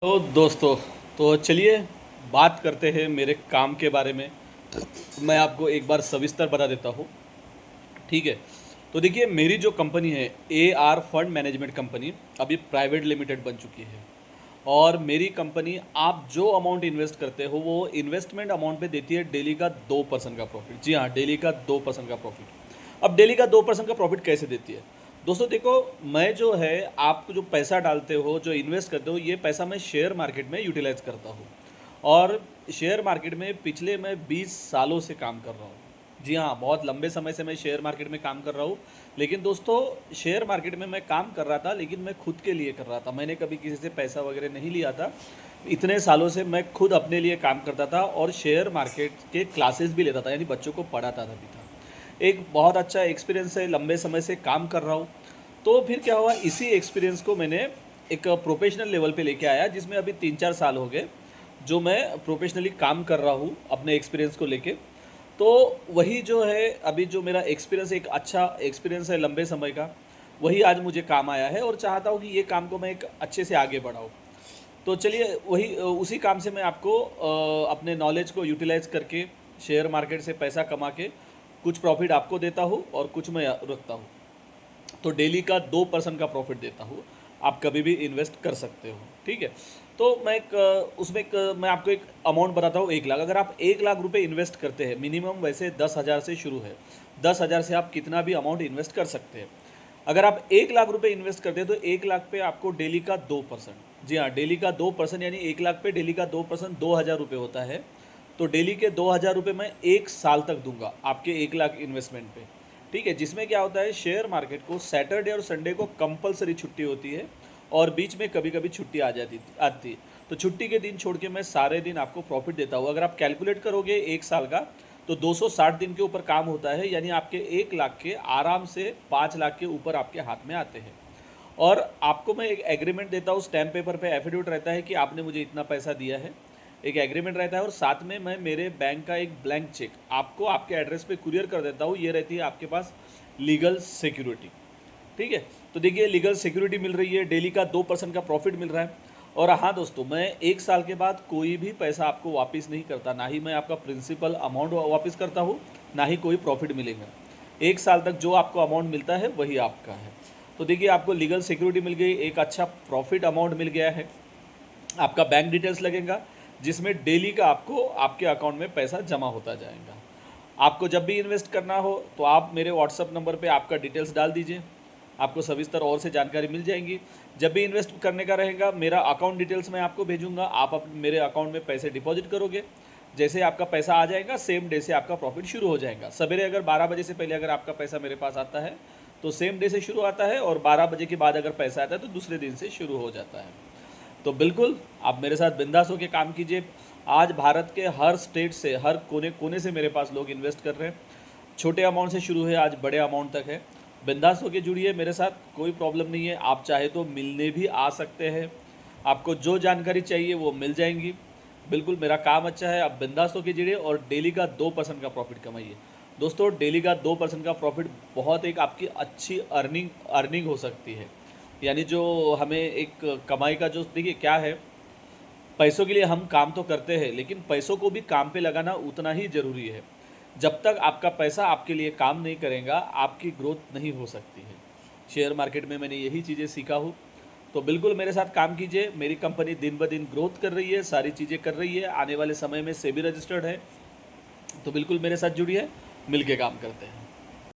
तो दोस्तों, तो चलिए बात करते हैं मेरे काम के बारे में। मैं आपको एक बार सविस्तर बता देता हूँ। ठीक है। तो देखिए, मेरी जो कंपनी है AR फंड मैनेजमेंट कंपनी, अभी प्राइवेट लिमिटेड बन चुकी है। और मेरी कंपनी, आप जो अमाउंट इन्वेस्ट करते हो वो इन्वेस्टमेंट अमाउंट पे देती है डेली का 2% का प्रॉफिट। जी हाँ, डेली का 2% का प्रॉफिट। अब डेली का 2% का प्रॉफिट कैसे देती है? दोस्तों देखो, मैं जो है आप जो पैसा डालते हो, जो इन्वेस्ट करते हो, ये पैसा मैं शेयर मार्केट में यूटिलाइज करता हूँ। और शेयर मार्केट में पिछले मैं 20 सालों से काम कर रहा हूँ। जी हाँ, बहुत लंबे समय से मैं शेयर मार्केट में काम कर रहा हूँ। लेकिन दोस्तों, शेयर मार्केट में मैं काम कर रहा था, लेकिन मैं खुद के लिए कर रहा था। मैंने कभी किसी से पैसा वगैरह नहीं लिया था। इतने सालों से मैं खुद अपने लिए काम करता था और शेयर मार्केट के क्लासेस भी लेता था, यानी बच्चों को पढ़ाता था भी था। एक बहुत अच्छा एक्सपीरियंस है, लंबे समय से काम कर रहा हूँ। तो फिर क्या हुआ, इसी एक्सपीरियंस को मैंने एक प्रोफेशनल लेवल पे लेके आया, जिसमें अभी 3-4 साल हो गए जो मैं प्रोफेशनली काम कर रहा हूँ अपने एक्सपीरियंस को लेके। तो वही जो है, अभी जो मेरा एक्सपीरियंस, एक अच्छा एक्सपीरियंस है लंबे समय का, वही आज मुझे काम आया है और चाहता हूँ कि ये काम को मैं एक अच्छे से आगे बढ़ाऊँ। तो चलिए, वही उसी काम से मैं आपको अपने नॉलेज को यूटिलाइज करके शेयर मार्केट से पैसा कमा के कुछ प्रॉफिट आपको देता हूँ और कुछ मैं रखता हूँ। तो डेली का 2% का प्रॉफिट देता हूँ। आप कभी भी इन्वेस्ट कर सकते हो। ठीक है। तो मैं उसमें मैं आपको एक अमाउंट बताता हूँ, 1 लाख। अगर आप 1 लाख रुपए इन्वेस्ट करते हैं, मिनिमम वैसे 10,000 से शुरू है। 10,000 से आप कितना भी अमाउंट इन्वेस्ट कर सकते हैं। अगर आप 1 लाख रुपए इन्वेस्ट करते हैं तो 1 लाख पे आपको डेली का 2%, जी हाँ, डेली का 2%, यानी 1 लाख पे डेली का 2%, 2,000 रुपये होता है। तो डेली के 2,000 रुपये मैं 1 साल तक दूंगा आपके 1 लाख इन्वेस्टमेंट पे। ठीक है। जिसमें क्या होता है, शेयर मार्केट को सैटरडे और संडे को कंपलसरी छुट्टी होती है और बीच में कभी कभी छुट्टी आती है। तो छुट्टी के दिन छोड़ के मैं सारे दिन आपको प्रॉफिट देता हूँ। अगर आप कैलकुलेट करोगे 1 साल का, तो 260 दिन के ऊपर काम होता है, यानी आपके 1 लाख के आराम से 5 लाख के ऊपर आपके हाथ में आते हैं। और आपको मैं एक एग्रीमेंट देता हूँ, स्टैम्प पेपर पे एफिडेविट रहता है कि आपने मुझे इतना पैसा दिया है। एक एग्रीमेंट रहता है और साथ में मैं मेरे बैंक का एक ब्लैंक चेक आपको आपके एड्रेस पे कुरियर कर देता हूँ। ये रहती है आपके पास लीगल सिक्योरिटी। ठीक है। तो देखिए, लीगल सिक्योरिटी मिल रही है, डेली का 2% का प्रॉफिट मिल रहा है। और हाँ दोस्तों, मैं 1 साल के बाद कोई भी पैसा आपको वापस नहीं करता, ना ही मैं आपका प्रिंसिपल अमाउंट वापस करता हूँ, ना ही कोई प्रॉफिट मिलेगा। 1 साल तक जो आपको अमाउंट मिलता है वही आपका है। तो देखिए, आपको लीगल सिक्योरिटी मिल गई, एक अच्छा प्रॉफिट अमाउंट मिल गया है। आपका बैंक डिटेल्स लगेगा, जिसमें डेली का आपको आपके अकाउंट में पैसा जमा होता जाएगा। आपको जब भी इन्वेस्ट करना हो तो आप मेरे व्हाट्सअप नंबर पे आपका डिटेल्स डाल दीजिए, आपको सविस्तर और से जानकारी मिल जाएंगी। जब भी इन्वेस्ट करने का रहेगा, मेरा अकाउंट डिटेल्स मैं आपको भेजूंगा, आप मेरे अकाउंट में पैसे डिपॉजिट करोगे। जैसे आपका पैसा आ जाएगा, सेम डे से आपका प्रॉफिट शुरू हो जाएगा। सवेरे अगर 12 बजे से पहले अगर आपका पैसा मेरे पास आता है तो सेम डे से शुरू आता है, और 12 बजे के बाद अगर पैसा आता है तो दूसरे दिन से शुरू हो जाता है। तो बिल्कुल आप मेरे साथ बिंदास होकर काम कीजिए। आज भारत के हर स्टेट से, हर कोने कोने से मेरे पास लोग इन्वेस्ट कर रहे हैं। छोटे अमाउंट से शुरू है, आज बड़े अमाउंट तक है। बिंदास होकर जुड़िए मेरे साथ, कोई प्रॉब्लम नहीं है। आप चाहे तो मिलने भी आ सकते हैं, आपको जो जानकारी चाहिए वो मिल जाएंगी। बिल्कुल मेरा काम अच्छा है, आप बिंदास होकर जुड़िए और डेली का 2% का प्रॉफिट कमाइए। दोस्तों, डेली का 2% का प्रॉफिट बहुत एक आपकी अच्छी अर्निंग हो सकती है। यानी जो हमें एक कमाई का जो, देखिए क्या है, पैसों के लिए हम काम तो करते हैं, लेकिन पैसों को भी काम पे लगाना उतना ही ज़रूरी है। जब तक आपका पैसा आपके लिए काम नहीं करेगा, आपकी ग्रोथ नहीं हो सकती है। शेयर मार्केट में मैंने यही चीज़ें सीखा हूँ। तो बिल्कुल मेरे साथ काम कीजिए। मेरी कंपनी दिन ब दिन ग्रोथ कर रही है, सारी चीज़ें कर रही है, आने वाले समय में सेबी रजिस्टर्ड है। तो बिल्कुल मेरे साथ जुड़िए, मिल के काम करते हैं।